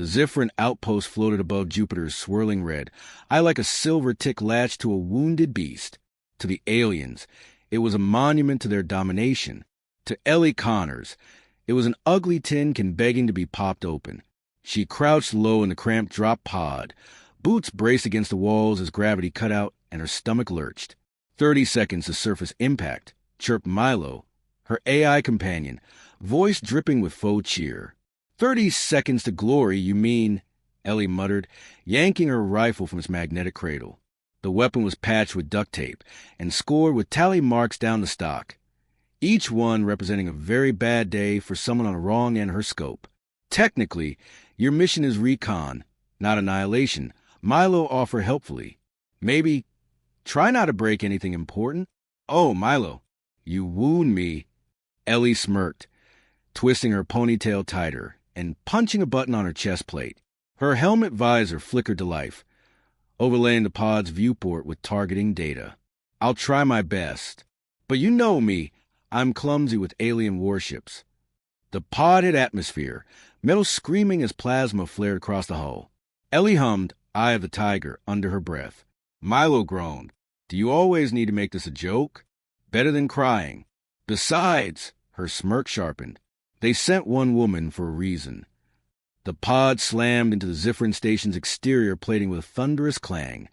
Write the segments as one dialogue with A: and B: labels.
A: The Zifrin Outpost floated above Jupiter's swirling red, eye like a silver tick latched to a wounded beast. To the aliens, it was a monument to their domination. To Ellie Connors, it was an ugly tin can begging to be popped open. She crouched low in the cramped drop pod. Boots braced against the walls as gravity cut out and her stomach lurched. 30 seconds to surface impact, chirped Milo, her AI companion, voice dripping with faux cheer. 30 seconds to glory, you mean, Ellie muttered, yanking her rifle from its magnetic cradle. The weapon was patched with duct tape and scored with tally marks down the stock, each one representing a very bad day for someone on the wrong end of her scope. Technically, your mission is recon, not annihilation, Milo offered helpfully. Maybe try not to break anything important. Oh, Milo, you wound me. Ellie smirked, twisting her ponytail tighter and punching a button on her chest plate. Her helmet visor flickered to life, overlaying the pod's viewport with targeting data. I'll try my best. But you know me, I'm clumsy with alien warships. The pod hit atmosphere, metal screaming as plasma flared across the hull. Ellie hummed Eye of the Tiger under her breath. Milo groaned. Do you always need to make this a joke? Better than crying. Besides, her smirk sharpened, they sent one woman for a reason. The pod slammed into the Zifrin station's exterior plating with a thunderous clang,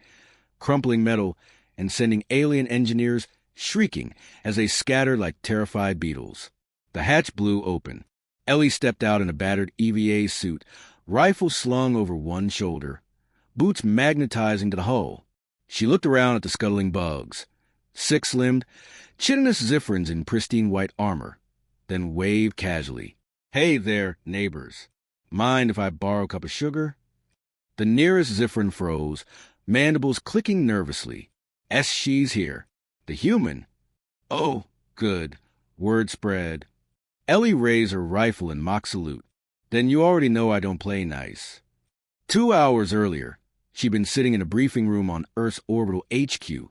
A: crumpling metal and sending alien engineers shrieking as they scattered like terrified beetles. The hatch blew open. Ellie stepped out in a battered EVA suit, rifle slung over one shoulder, boots magnetizing to the hull. She looked around at the scuttling bugs, six-limbed, chitinous Zifrins in pristine white armor, then waved casually. Hey there, neighbors. Mind if I borrow a cup of sugar? The nearest Zifrin froze, mandibles clicking nervously. She's here. The human. Oh, good. Word spread. Ellie raised her rifle in mock salute. Then you already know I don't play nice. 2 hours earlier, she'd been sitting in a briefing room on Earth's orbital HQ,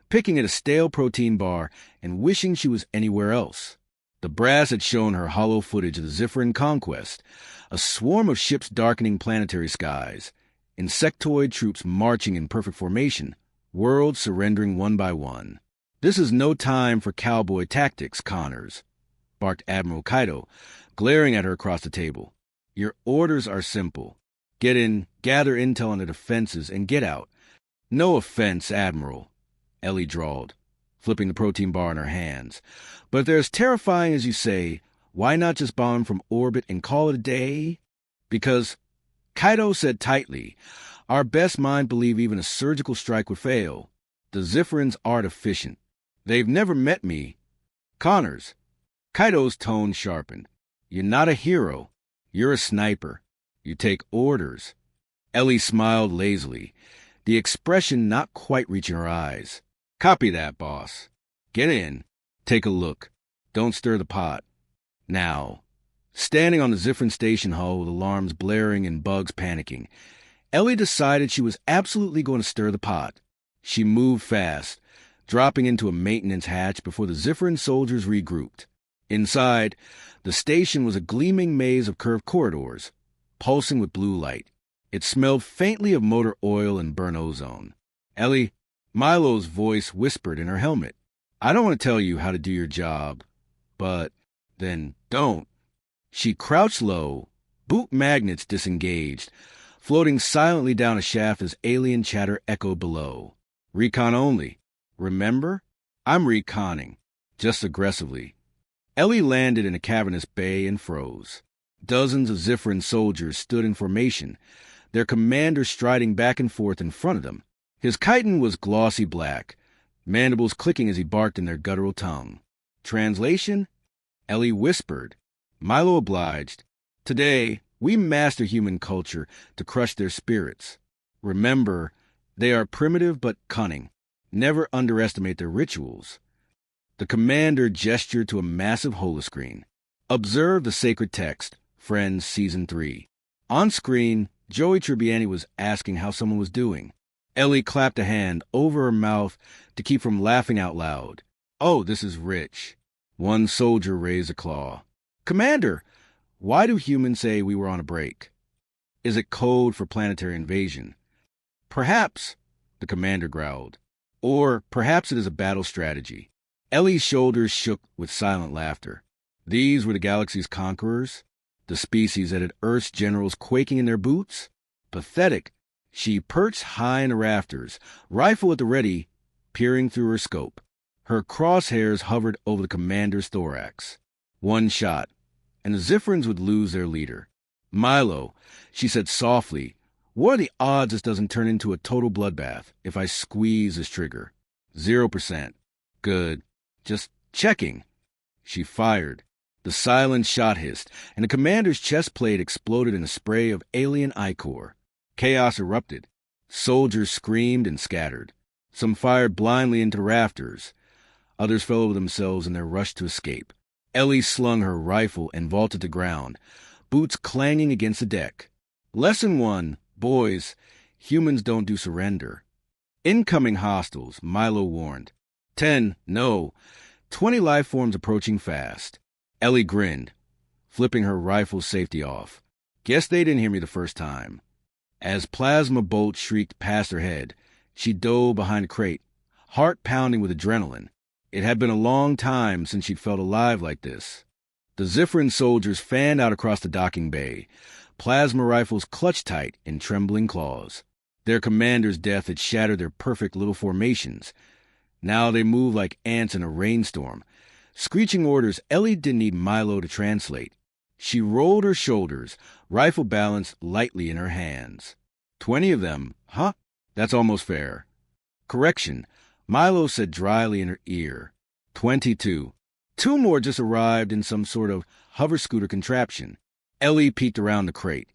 A: picking at a stale protein bar and wishing she was anywhere else. The brass had shown her hollow footage of the Zifrin conquest, a swarm of ships darkening planetary skies, insectoid troops marching in perfect formation, worlds surrendering one by one. This is no time for cowboy tactics, Connors, barked Admiral Kaito, glaring at her across the table. Your orders are simple. Get in, gather intel on the defenses, and get out. No offense, Admiral, Ellie drawled, flipping the protein bar in her hands. But if they're as terrifying as you say, why not just bomb from orbit and call it a day? Because, Kaito said tightly, our best mind believe even a surgical strike would fail. The Zifrins aren't efficient. They've never met me. Connors, Kaito's tone sharpened. You're not a hero. You're a sniper. You take orders. Ellie smiled lazily, the expression not quite reaching her eyes. Copy that, boss. Get in. Take a look. Don't stir the pot. Now, standing on the Zifrin station hull with alarms blaring and bugs panicking, Ellie decided she was absolutely going to stir the pot. She moved fast, dropping into a maintenance hatch before the Zifrin soldiers regrouped. Inside, the station was a gleaming maze of curved corridors, pulsing with blue light. It smelled faintly of motor oil and burnt ozone. Ellie, Milo's voice whispered in her helmet. I don't want to tell you how to do your job, but then don't. She crouched low, boot magnets disengaged, floating silently down a shaft as alien chatter echoed below. Recon only. Remember? I'm reconning, just aggressively. Ellie landed in a cavernous bay and froze. Dozens of Zifrin soldiers stood in formation, their commander striding back and forth in front of them. His chitin was glossy black, mandibles clicking as he barked in their guttural tongue. Translation? Ellie whispered. Milo obliged. Today, we master human culture to crush their spirits. Remember, they are primitive but cunning. Never underestimate their rituals. The commander gestured to a massive holoscreen. Observe the sacred text, Friends Season 3. On screen, Joey Tribbiani was asking how someone was doing. Ellie clapped a hand over her mouth to keep from laughing out loud. Oh, this is rich. One soldier raised a claw. Commander, why do humans say we were on a break? Is it code for planetary invasion? Perhaps, the commander growled. Or perhaps it is a battle strategy. Ellie's shoulders shook with silent laughter. These were the galaxy's conquerors? The species that had Earth's generals quaking in their boots? Pathetic. She perched high in the rafters, rifle at the ready, peering through her scope. Her crosshairs hovered over the commander's thorax. One shot, and the Ziphrans would lose their leader. Milo, she said softly, what are the odds this doesn't turn into a total bloodbath if I squeeze this trigger? 0%. Good. Just checking. She fired. The silent shot hissed, and the commander's chest plate exploded in a spray of alien ichor. Chaos erupted. Soldiers screamed and scattered. Some fired blindly into rafters. Others fell over themselves in their rush to escape. Ellie slung her rifle and vaulted to ground, boots clanging against the deck. Lesson 1, boys, humans don't do surrender. Incoming hostiles, Milo warned. 10, no. 20 life forms approaching fast. Ellie grinned, flipping her rifle's safety off. Guess they didn't hear me the first time. As plasma bolts shrieked past her head, she dove behind a crate, heart pounding with adrenaline. It had been a long time since she'd felt alive like this. The Ziphran soldiers fanned out across the docking bay, plasma rifles clutched tight in trembling claws. Their commander's death had shattered their perfect little formations. Now they moved like ants in a rainstorm. Screeching orders Ellie didn't need Milo to translate. She rolled her shoulders, rifle balanced lightly in her hands. 20 of them, huh? That's almost fair. Correction, Milo said dryly in her ear. 22. 2 more just arrived in some sort of hover scooter contraption. Ellie peeked around the crate,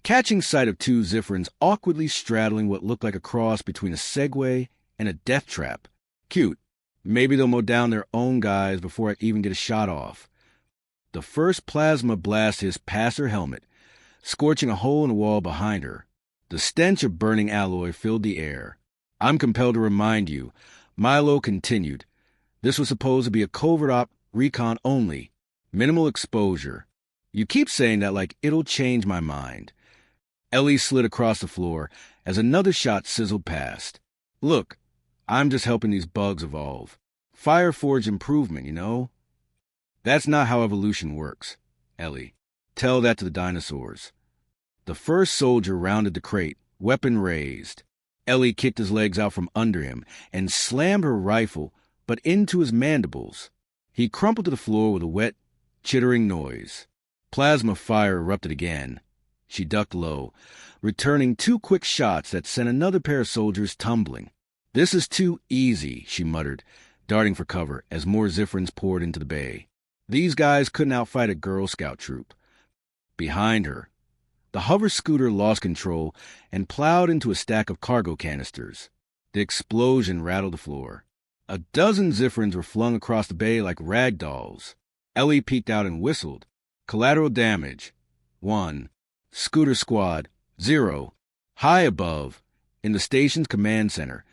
A: catching sight of 2 Ziphrans awkwardly straddling what looked like a cross between a Segway and a death trap. Cute. Maybe they'll mow down their own guys before I even get a shot off. The first plasma blast hissed past her helmet, scorching a hole in the wall behind her. The stench of burning alloy filled the air. I'm compelled to remind you, Milo continued. This was supposed to be a covert op recon only. Minimal exposure. You keep saying that like it'll change my mind. Ellie slid across the floor as another shot sizzled past. Look, I'm just helping these bugs evolve. Fire-forged improvement, you know? That's not how evolution works, Ellie. Tell that to the dinosaurs. The first soldier rounded the crate, weapon raised. Ellie kicked his legs out from under him and slammed her rifle, but into his mandibles. He crumpled to the floor with a wet, chittering noise. Plasma fire erupted again. She ducked low, returning 2 quick shots that sent another pair of soldiers tumbling. This is too easy, she muttered, darting for cover as more Ziphrans poured into the bay. These guys couldn't outfight a Girl Scout troop. Behind her, the hover scooter lost control and plowed into a stack of cargo canisters. The explosion rattled the floor. A dozen Ziphrans were flung across the bay like rag dolls. Ellie peeked out and whistled. Collateral damage. 1. Scooter squad. 0. High above, in the station's command center,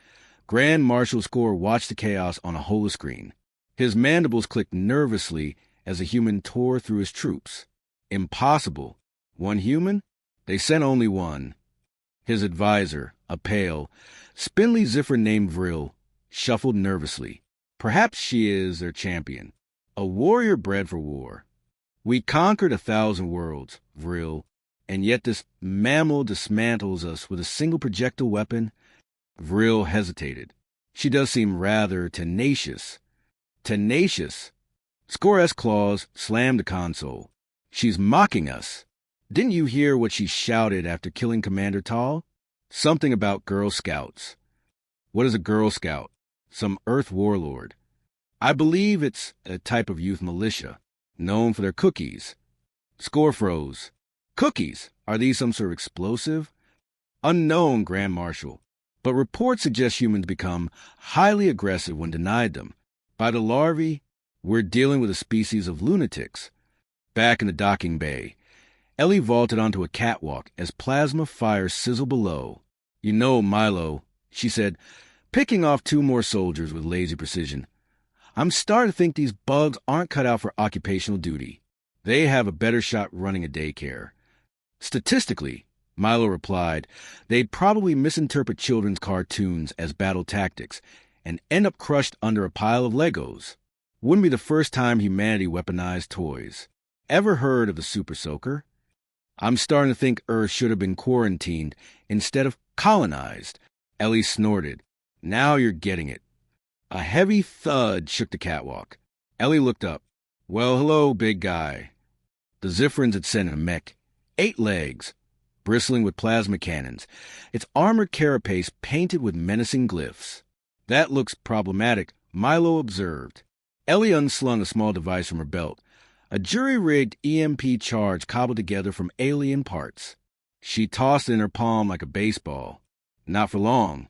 A: Grand Marshal Score watched the chaos on a holoscreen. His mandibles clicked nervously as a human tore through his troops. Impossible. 1 human? They sent only 1. His advisor, a pale, spindly Ziphran named Vril, shuffled nervously. Perhaps she is their champion. A warrior bred for war. We conquered 1,000 worlds, Vril, and yet this mammal dismantles us with a single projectile weapon. Vril hesitated. She does seem rather tenacious. Tenacious. Score-S claws slammed the console. She's mocking us. Didn't you hear what she shouted after killing Commander Tal? Something about Girl Scouts. What is a Girl Scout? Some Earth warlord. I believe it's a type of youth militia, known for their cookies. Score froze. Cookies? Are these some sort of explosive? Unknown, Grand Marshal. But reports suggest humans become highly aggressive when denied them. By the larvae, we're dealing with a species of lunatics. Back in the docking bay, Ellie vaulted onto a catwalk as plasma fire sizzled below. You know, Milo, she said, picking off 2 more soldiers with lazy precision. I'm starting to think these bugs aren't cut out for occupational duty. They have a better shot running a daycare. Statistically, Milo replied, they'd probably misinterpret children's cartoons as battle tactics and end up crushed under a pile of Legos. Wouldn't be the first time humanity weaponized toys. Ever heard of the Super Soaker? I'm starting to think Earth should have been quarantined instead of colonized. Ellie snorted. Now you're getting it. A heavy thud shook the catwalk. Ellie looked up. Well, hello, big guy. The Ziphrans had sent a mech. 8 legs, bristling with plasma cannons, its armored carapace painted with menacing glyphs. That looks problematic, Milo observed. Ellie unslung a small device from her belt, a jury-rigged EMP charge cobbled together from alien parts. She tossed it in her palm like a baseball. Not for long.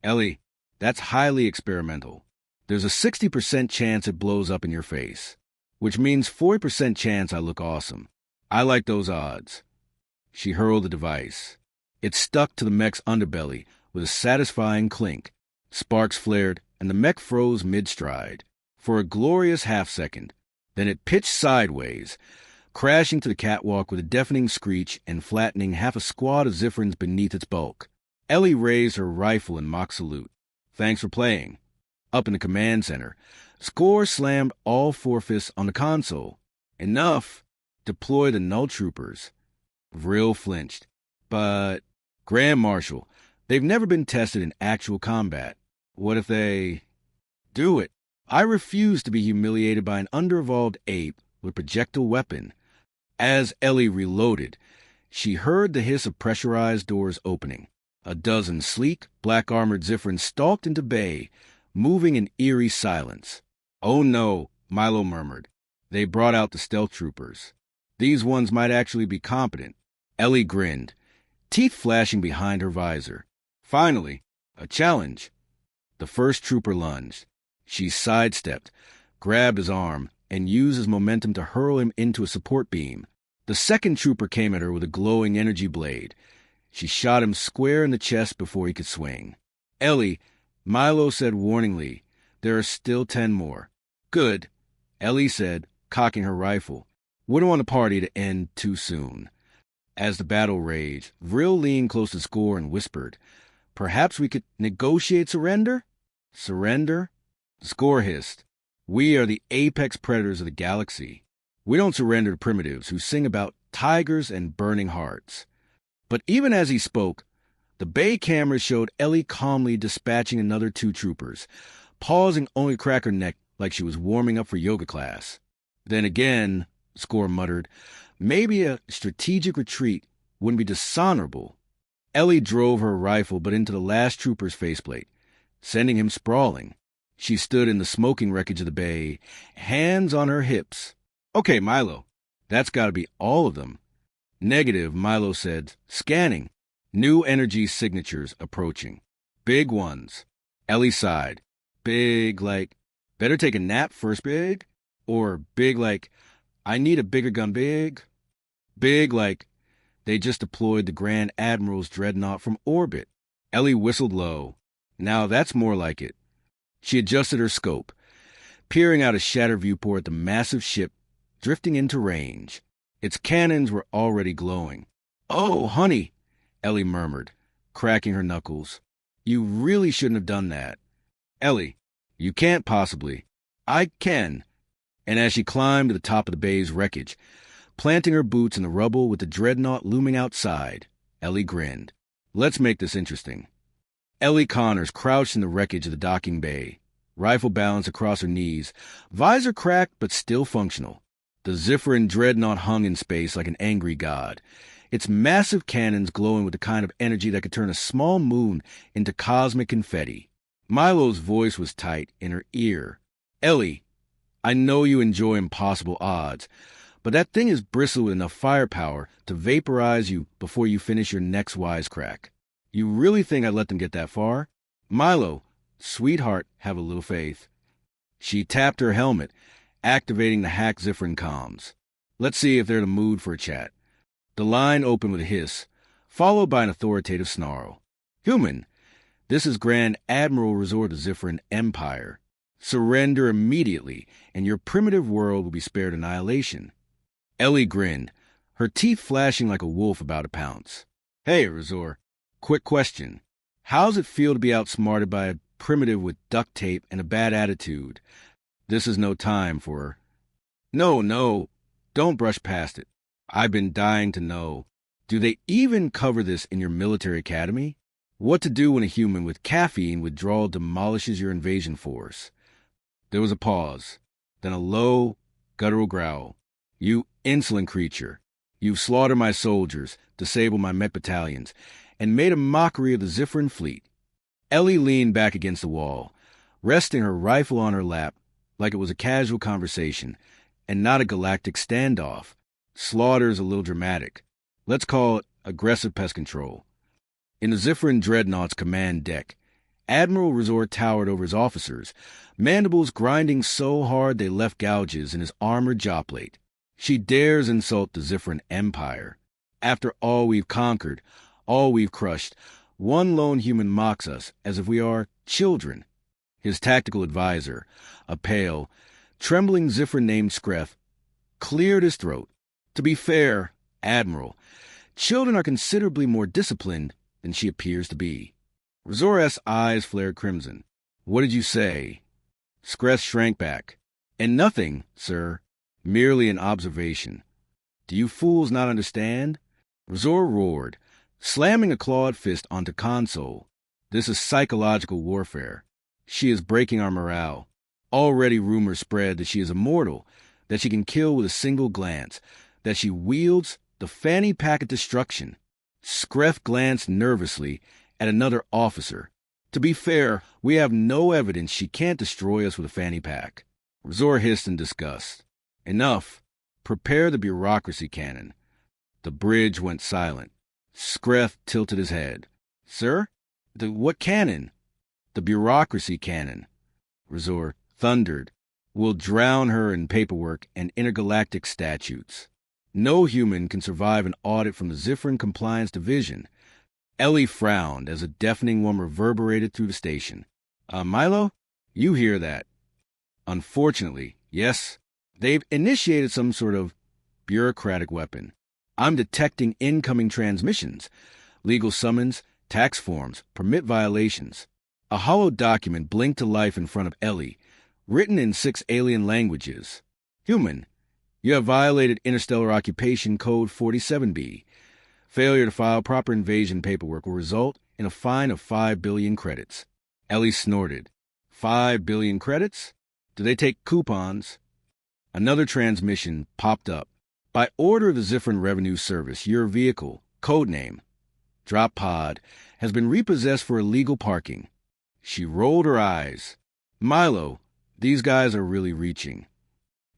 A: Ellie, that's highly experimental. There's a 60% chance it blows up in your face, which means 40% chance I look awesome. I like those odds. She hurled the device. It stuck to the mech's underbelly with a satisfying clink. Sparks flared, and the mech froze mid-stride. For a glorious half-second, then it pitched sideways, crashing to the catwalk with a deafening screech and flattening half a squad of Ziphrans beneath its bulk. Ellie raised her rifle in mock salute. Thanks for playing. Up in the command center, Score slammed all 4 fists on the console. Enough. Deploy the null troopers. Vril flinched. But, Grand Marshal, they've never been tested in actual combat. What if they... Do it. I refuse to be humiliated by an under-evolved ape with a projectile weapon. As Ellie reloaded, she heard the hiss of pressurized doors opening. A dozen sleek, black-armored Ziphrans stalked into bay, moving in eerie silence. Oh no, Milo murmured. They brought out the stealth troopers. These ones might actually be competent. Ellie grinned, teeth flashing behind her visor. Finally, a challenge. The first trooper lunged. She sidestepped, grabbed his arm, and used his momentum to hurl him into a support beam. The second trooper came at her with a glowing energy blade. She shot him square in the chest before he could swing. Ellie, Milo said warningly, there are still 10 more. Good, Ellie said, cocking her rifle. Wouldn't want a party to end too soon. As the battle raged, Vril leaned close to Score and whispered, perhaps we could negotiate surrender? Surrender? Score hissed. We are the apex predators of the galaxy. We don't surrender to primitives who sing about tigers and burning hearts. But even as he spoke, the bay cameras showed Ellie calmly dispatching another 2 troopers, pausing only to crack her neck like she was warming up for yoga class. Then again, Score muttered, maybe a strategic retreat wouldn't be dishonorable. Ellie drove her rifle but into the last trooper's faceplate, sending him sprawling. She stood in the smoking wreckage of the bay, hands on her hips. Okay, Milo, that's got to be all of them. Negative, Milo said, scanning. New energy signatures approaching. Big ones. Ellie sighed. Big like, better take a nap first big? Or big like, I need a bigger gun big? Big like, they just deployed the Grand Admiral's dreadnought from orbit. Ellie whistled low. Now that's more like it. She adjusted her scope, peering out a shattered viewport at the massive ship drifting into range. Its cannons were already glowing. Oh, honey, Ellie murmured, cracking her knuckles. You really shouldn't have done that. Ellie, you can't possibly. I can. And as she climbed to the top of the bay's wreckage, planting her boots in the rubble with the dreadnought looming outside, Ellie grinned. Let's make this interesting. Ellie Connors crouched in the wreckage of the docking bay, rifle balanced across her knees, visor cracked but still functional. The Ziphran dreadnought hung in space like an angry god, its massive cannons glowing with the kind of energy that could turn a small moon into cosmic confetti. Milo's voice was tight in her ear. Ellie, I know you enjoy impossible odds, but that thing is bristled with enough firepower to vaporize you before you finish your next wisecrack. You really think I'd let them get that far? Milo, sweetheart, have a little faith. She tapped her helmet, activating the hack Ziphran comms. Let's see if they're in the mood for a chat. The line opened with a hiss, followed by an authoritative snarl. Human, this is Grand Admiral Resort of Ziphran Empire. Surrender immediately, and your primitive world will be spared annihilation. Ellie grinned, her teeth flashing like a wolf about to pounce. Hey, Razor. Quick question. How's it feel to be outsmarted by a primitive with duct tape and a bad attitude? This is no time for... No, don't brush past it. I've been dying to know. Do they even cover this in your military academy? What to do when a human with caffeine withdrawal demolishes your invasion force? There was a pause, then a low, guttural growl. You insolent creature. You've slaughtered my soldiers, disabled my mech battalions, and made a mockery of the Zifrin fleet. Ellie leaned back against the wall, resting her rifle on her lap like it was a casual conversation and not a galactic standoff. Slaughter's a little dramatic. Let's call it aggressive pest control. In the Zifrin Dreadnought's command deck, Admiral Razor towered over his officers, mandibles grinding so hard they left gouges in his armored jawplate. She dares insult the Zifrin Empire. After all we've conquered, all we've crushed, one lone human mocks us as if we are children. His tactical advisor, a pale, trembling Zifrin named Screth, cleared his throat. To be fair, Admiral, children are considerably more disciplined than she appears to be. Razor's eyes flared crimson. What did you say? Screth shrank back. And nothing, sir. Merely an observation. Do you fools not understand? Razor roared, slamming a clawed fist onto console. This is psychological warfare. She is breaking our morale. Already rumors spread that she is immortal, that she can kill with a single glance, that she wields the fanny pack of destruction. Screth glanced nervously at another officer. To be fair, we have no evidence she can't destroy us with a fanny pack. Razor hissed in disgust. Enough. Prepare the bureaucracy cannon. The bridge went silent. Screth tilted his head. Sir? What cannon? The bureaucracy cannon. Razor thundered. We'll drown her in paperwork and intergalactic statutes. No human can survive an audit from the Zifrin Compliance Division. Ellie frowned as a deafening one reverberated through the station. Milo? You hear that? Unfortunately, yes. They've initiated some sort of bureaucratic weapon. I'm detecting incoming transmissions, legal summons, tax forms, permit violations. A hollow document blinked to life in front of Ellie, written in 6 alien languages. Human, you have violated Interstellar Occupation Code 47B. Failure to file proper invasion paperwork will result in a fine of 5 billion credits. Ellie snorted. 5 billion credits? Do they take coupons? Another transmission popped up. By order of the Zifrin Revenue Service, your vehicle, codename Drop Pod, has been repossessed for illegal parking. She rolled her eyes. Milo, these guys are really reaching.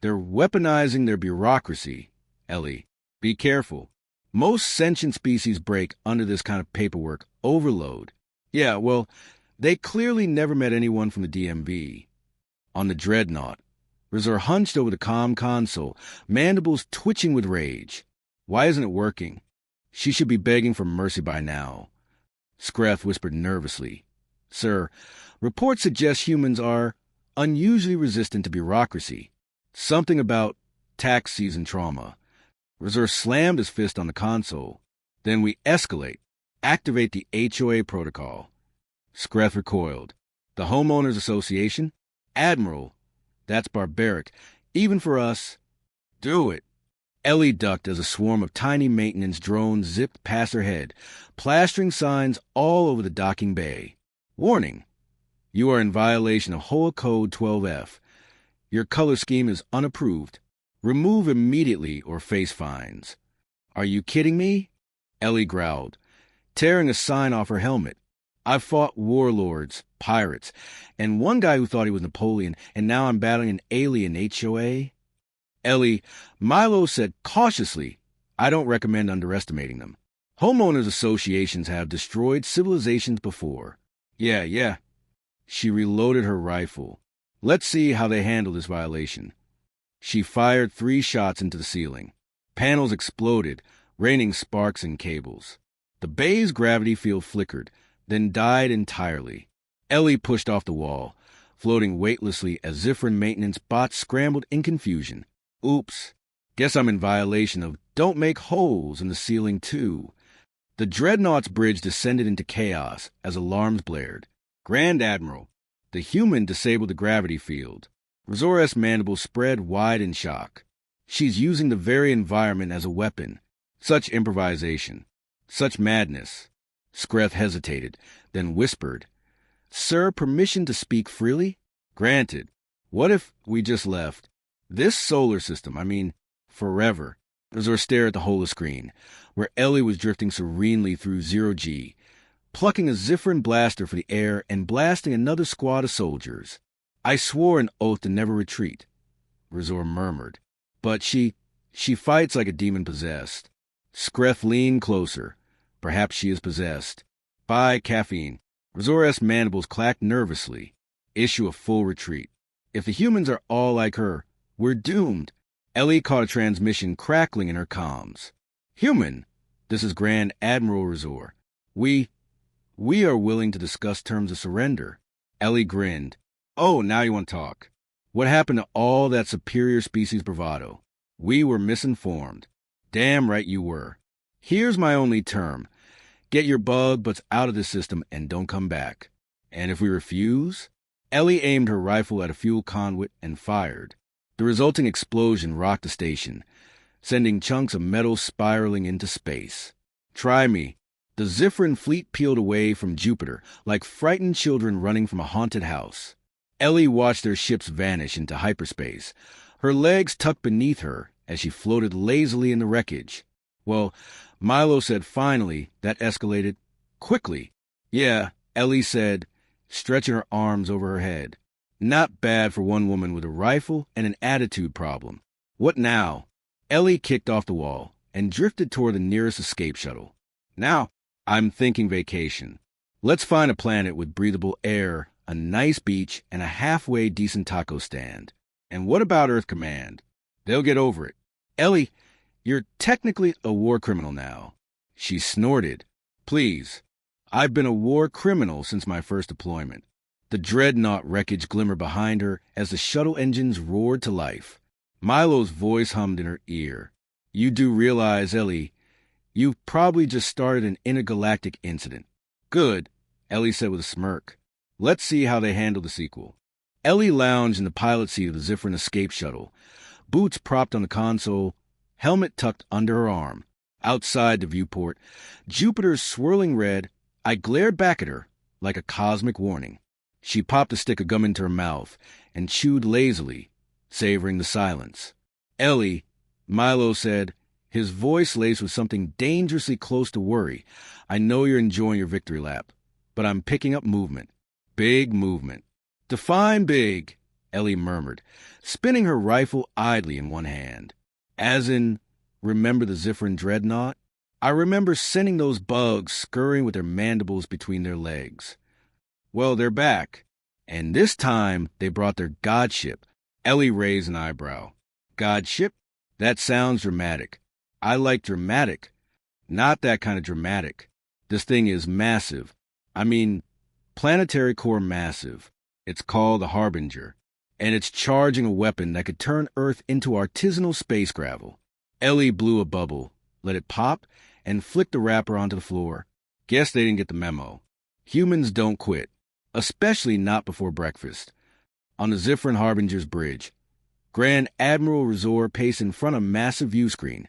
A: They're weaponizing their bureaucracy. Ellie, be careful. Most sentient species break under this kind of paperwork overload. Yeah, well, they clearly never met anyone from the DMV. On the Dreadnought, Razor hunched over the comm console, mandibles twitching with rage. Why isn't it working? She should be begging for mercy by now. Screth whispered nervously. Sir, reports suggest humans are unusually resistant to bureaucracy. Something about tax season trauma. Razor slammed his fist on the console. Then we escalate. Activate the HOA protocol. Screth recoiled. The Homeowners Association? Admiral. That's barbaric. Even for us. Do it. Ellie ducked as a swarm of tiny maintenance drones zipped past her head, plastering signs all over the docking bay. Warning. You are in violation of HOA Code 12F. Your color scheme is unapproved. Remove immediately or face fines. Are you kidding me? Ellie growled, tearing a sign off her helmet. I've fought warlords, pirates, and one guy who thought he was Napoleon, and now I'm battling an alien HOA. Ellie, Milo said cautiously, I don't recommend underestimating them. Homeowners associations have destroyed civilizations before. Yeah. She reloaded her rifle. Let's see how they handle this violation. She fired 3 shots into the ceiling. Panels exploded, raining sparks and cables. The bay's gravity field flickered, then died entirely. Ellie pushed off the wall, floating weightlessly as Zifrin maintenance bots scrambled in confusion. Oops. Guess I'm in violation of don't make holes in the ceiling, too. The Dreadnought's bridge descended into chaos as alarms blared. Grand Admiral, the human disabled the gravity field. Razor's mandibles spread wide in shock. She's using the very environment as a weapon. Such improvisation. Such madness. Skreth hesitated, then whispered, "Sir, permission to speak freely?" "Granted. What if we just left? This solar system, forever." Razor stared at the holoscreen, where Ellie was drifting serenely through zero-G, plucking a Zifrin blaster for the air and blasting another squad of soldiers. "I swore an oath to never retreat," Razor murmured. "But she fights like a demon possessed." Skreth leaned closer. "Perhaps she is possessed." "By caffeine." Razor's mandibles clacked nervously. "Issue a full retreat. If the humans are all like her, we're doomed." Ellie caught a transmission crackling in her comms. "Human, this is Grand Admiral Razor. We are willing to discuss terms of surrender." Ellie grinned. "Oh, now you want to talk. What happened to all that superior species bravado? We were misinformed." "Damn right you were. Here's my only term. Get your bug butts out of the system and don't come back." "And if we refuse?" Ellie aimed her rifle at a fuel conduit and fired. The resulting explosion rocked the station, sending chunks of metal spiraling into space. "Try me." The Zifrin fleet peeled away from Jupiter like frightened children running from a haunted house. Ellie watched their ships vanish into hyperspace, her legs tucked beneath her as she floated lazily in the wreckage. "Well," Milo said finally, that escalated quickly. "Yeah," Ellie said, stretching her arms over her head. "Not bad for one woman with a rifle and an attitude problem. What now?" Ellie kicked off the wall and drifted toward the nearest escape shuttle. "Now, I'm thinking vacation. Let's find a planet with breathable air, a nice beach, and a halfway decent taco stand. And what about Earth Command? They'll get over it. Ellie, you're technically a war criminal now." She snorted. "Please. I've been a war criminal since my first deployment." The dreadnought wreckage glimmered behind her as the shuttle engines roared to life. Milo's voice hummed in her ear. "You do realize, Ellie, you've probably just started an intergalactic incident." "Good," Ellie said with a smirk. "Let's see how they handle the sequel." Ellie lounged in the pilot seat of the Zifrin escape shuttle, boots propped on the console, helmet tucked under her arm. Outside the viewport, Jupiter's swirling red, I glared back at her like a cosmic warning. She popped a stick of gum into her mouth and chewed lazily, savoring the silence. "Ellie," Milo said, his voice laced with something dangerously close to worry, "I know you're enjoying your victory lap, but I'm picking up movement. Big movement." "Define big," Ellie murmured, spinning her rifle idly in one hand. "As in, remember the Zifrin dreadnought? I remember sending those bugs scurrying with their mandibles between their legs. Well, they're back. And this time, they brought their godship." Ellie raised an eyebrow. "Godship? That sounds dramatic. I like dramatic. Not that kind of dramatic. This thing is massive. Planetary core massive. It's called the Harbinger. And it's charging a weapon that could turn Earth into artisanal space gravel." Ellie blew a bubble, let it pop, and flicked the wrapper onto the floor. "Guess they didn't get the memo. Humans don't quit. Especially not before breakfast." On the Zifrin Harbinger's bridge, Grand Admiral Razor paced in front of a massive view screen,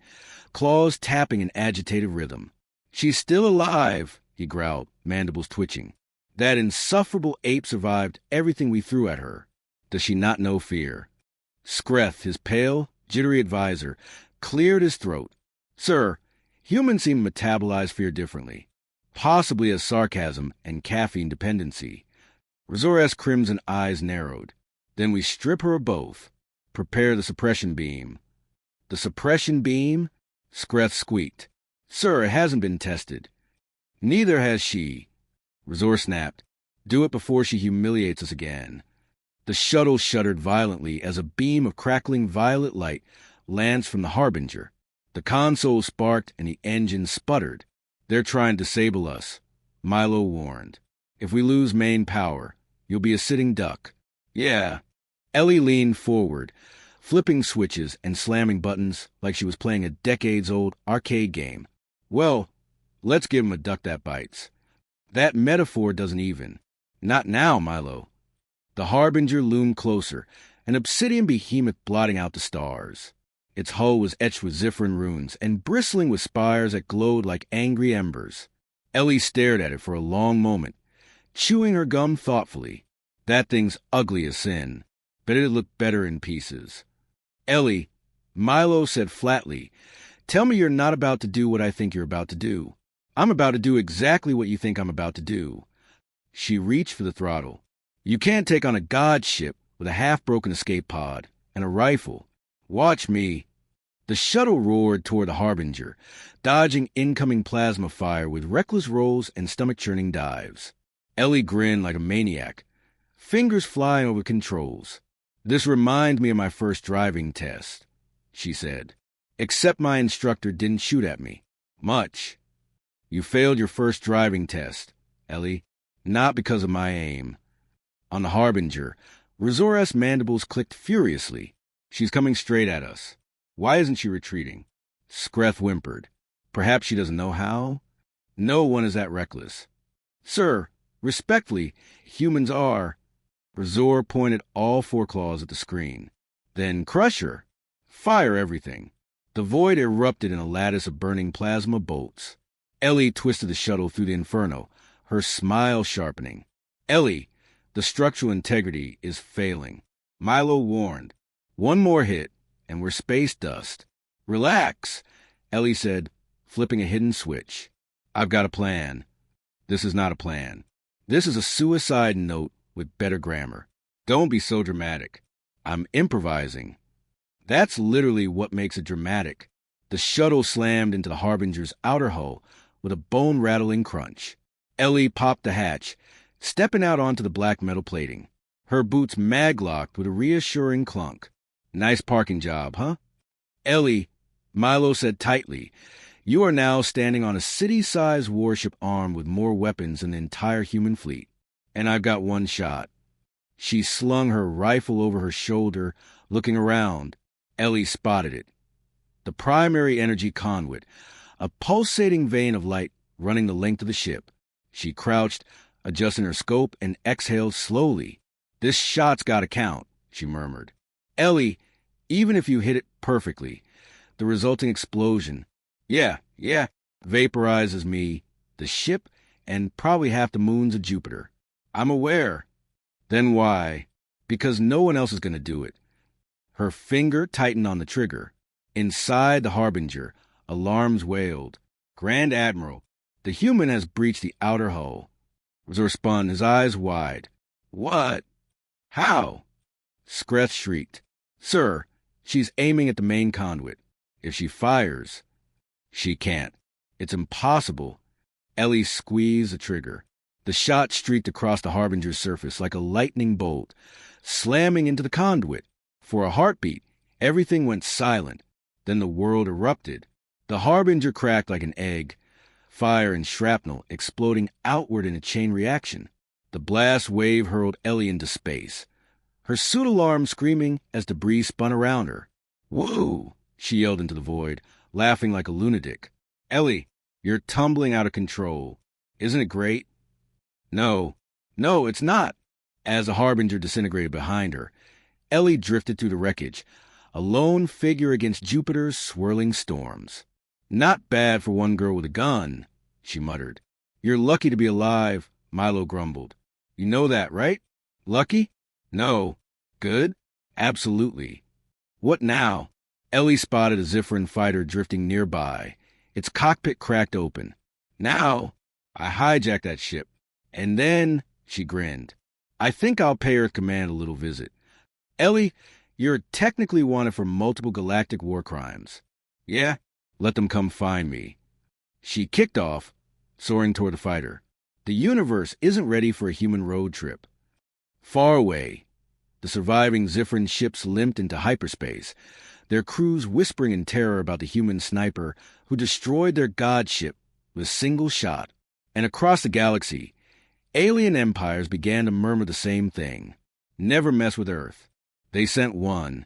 A: claws tapping in agitated rhythm. "She's still alive," he growled, mandibles twitching. "That insufferable ape survived everything we threw at her. Does she not know fear?" Skreth, his pale, jittery advisor, cleared his throat. "Sir, humans seem to metabolize fear differently, possibly as sarcasm and caffeine dependency." Razor's crimson eyes narrowed. "Then we strip her of both. Prepare the suppression beam." "The suppression beam?" Skreth squeaked. "Sir, it hasn't been tested." "Neither has she." Razor snapped. "Do it before she humiliates us again." The shuttle shuddered violently as a beam of crackling violet light lanced from the Harbinger. The console sparked and the engine sputtered. "They're trying to disable us," Milo warned. "If we lose main power, you'll be a sitting duck." "Yeah." Ellie leaned forward, flipping switches and slamming buttons like she was playing a decades-old arcade game. "Well, Let's give him a duck that bites. That metaphor doesn't even. Not now, Milo. The Harbinger loomed closer, an obsidian behemoth blotting out the stars. Its hull was etched with Zifrin runes and bristling with spires that glowed like angry embers. Ellie stared at it for a long moment, chewing her gum thoughtfully. That thing's ugly as sin, but it'd look better in pieces. Ellie, Milo said flatly, tell me you're not about to do what I think you're about to do. I'm about to do exactly what you think I'm about to do. She reached for the throttle. You can't take on a god ship with a half-broken escape pod and a rifle. Watch me. The shuttle roared toward the Harbinger, dodging incoming plasma fire with reckless rolls and stomach-churning dives. Ellie grinned like a maniac, fingers flying over controls. This reminds me of my first driving test, she said. Except my instructor didn't shoot at me. Much. You failed your first driving test, Ellie. Not because of my aim. On the Harbinger, Razora's mandibles clicked furiously. She's coming straight at us. Why isn't she retreating? Skreth whimpered. Perhaps she doesn't know how? No one is that reckless. Sir, respectfully, humans are. Razor pointed all four claws at the screen. Then crush her. Fire everything. The void erupted in a lattice of burning plasma bolts. Ellie twisted the shuttle through the inferno, her smile sharpening. Ellie, the structural integrity is failing. Milo warned. One more hit, and we're space dust. Relax, Ellie said, flipping a hidden switch. I've got a plan. This is not a plan. This is a suicide note with better grammar. Don't be so dramatic. I'm improvising. That's literally what makes it dramatic. The shuttle slammed into the Harbinger's outer hull with a bone-rattling crunch. Ellie popped the hatch, stepping out onto the black metal plating. Her boots mag-locked with a reassuring clunk. Nice parking job, huh? Ellie, Milo said tightly, you are now standing on a city-sized warship armed with more weapons than the entire human fleet. And I've got one shot. She slung her rifle over her shoulder, looking around. Ellie spotted it. The primary energy conduit, a pulsating vein of light running the length of the ship. She crouched, adjusting her scope, and exhaled slowly. This shot's gotta count, she murmured. Ellie, even if you hit it perfectly, the resulting explosion, yeah, vaporizes me, the ship, and probably half the moons of Jupiter. I'm aware. Then why? Because no one else is going to do it. Her finger tightened on the trigger. Inside the Harbinger, alarms wailed. Grand Admiral, the human has breached the outer hull. Razor spun, his eyes wide. What? How? Skreth shrieked. Sir, she's aiming at the main conduit. If she fires, she can't. It's impossible. Ellie squeezed the trigger. The shot streaked across the Harbinger's surface like a lightning bolt, slamming into the conduit. For a heartbeat, everything went silent. Then the world erupted. The Harbinger cracked like an egg, fire and shrapnel exploding outward in a chain reaction. The blast wave hurled Ellie into space, her suit alarm screaming as debris spun around her. Whoa! She yelled into the void, laughing like a lunatic. Ellie, you're tumbling out of control. Isn't it great? No, it's not. As the Harbinger disintegrated behind her, Ellie drifted through the wreckage, a lone figure against Jupiter's swirling storms. Not bad for one girl with a gun, she muttered. You're lucky to be alive, Milo grumbled. You know that, right? Lucky? No. Good? Absolutely. What now? Ellie spotted a Zifrin fighter drifting nearby. Its cockpit cracked open. Now, I hijacked that ship. And then, she grinned, I think I'll pay Earth Command a little visit. Ellie, you're technically wanted for multiple galactic war crimes. Yeah? Let them come find me. She kicked off, soaring toward the fighter. The universe isn't ready for a human road trip. Far away, the surviving Zifrin ships limped into hyperspace, their crews whispering in terror about the human sniper who destroyed their god ship with a single shot. And across the galaxy, alien empires began to murmur the same thing. Never mess with Earth. They sent one,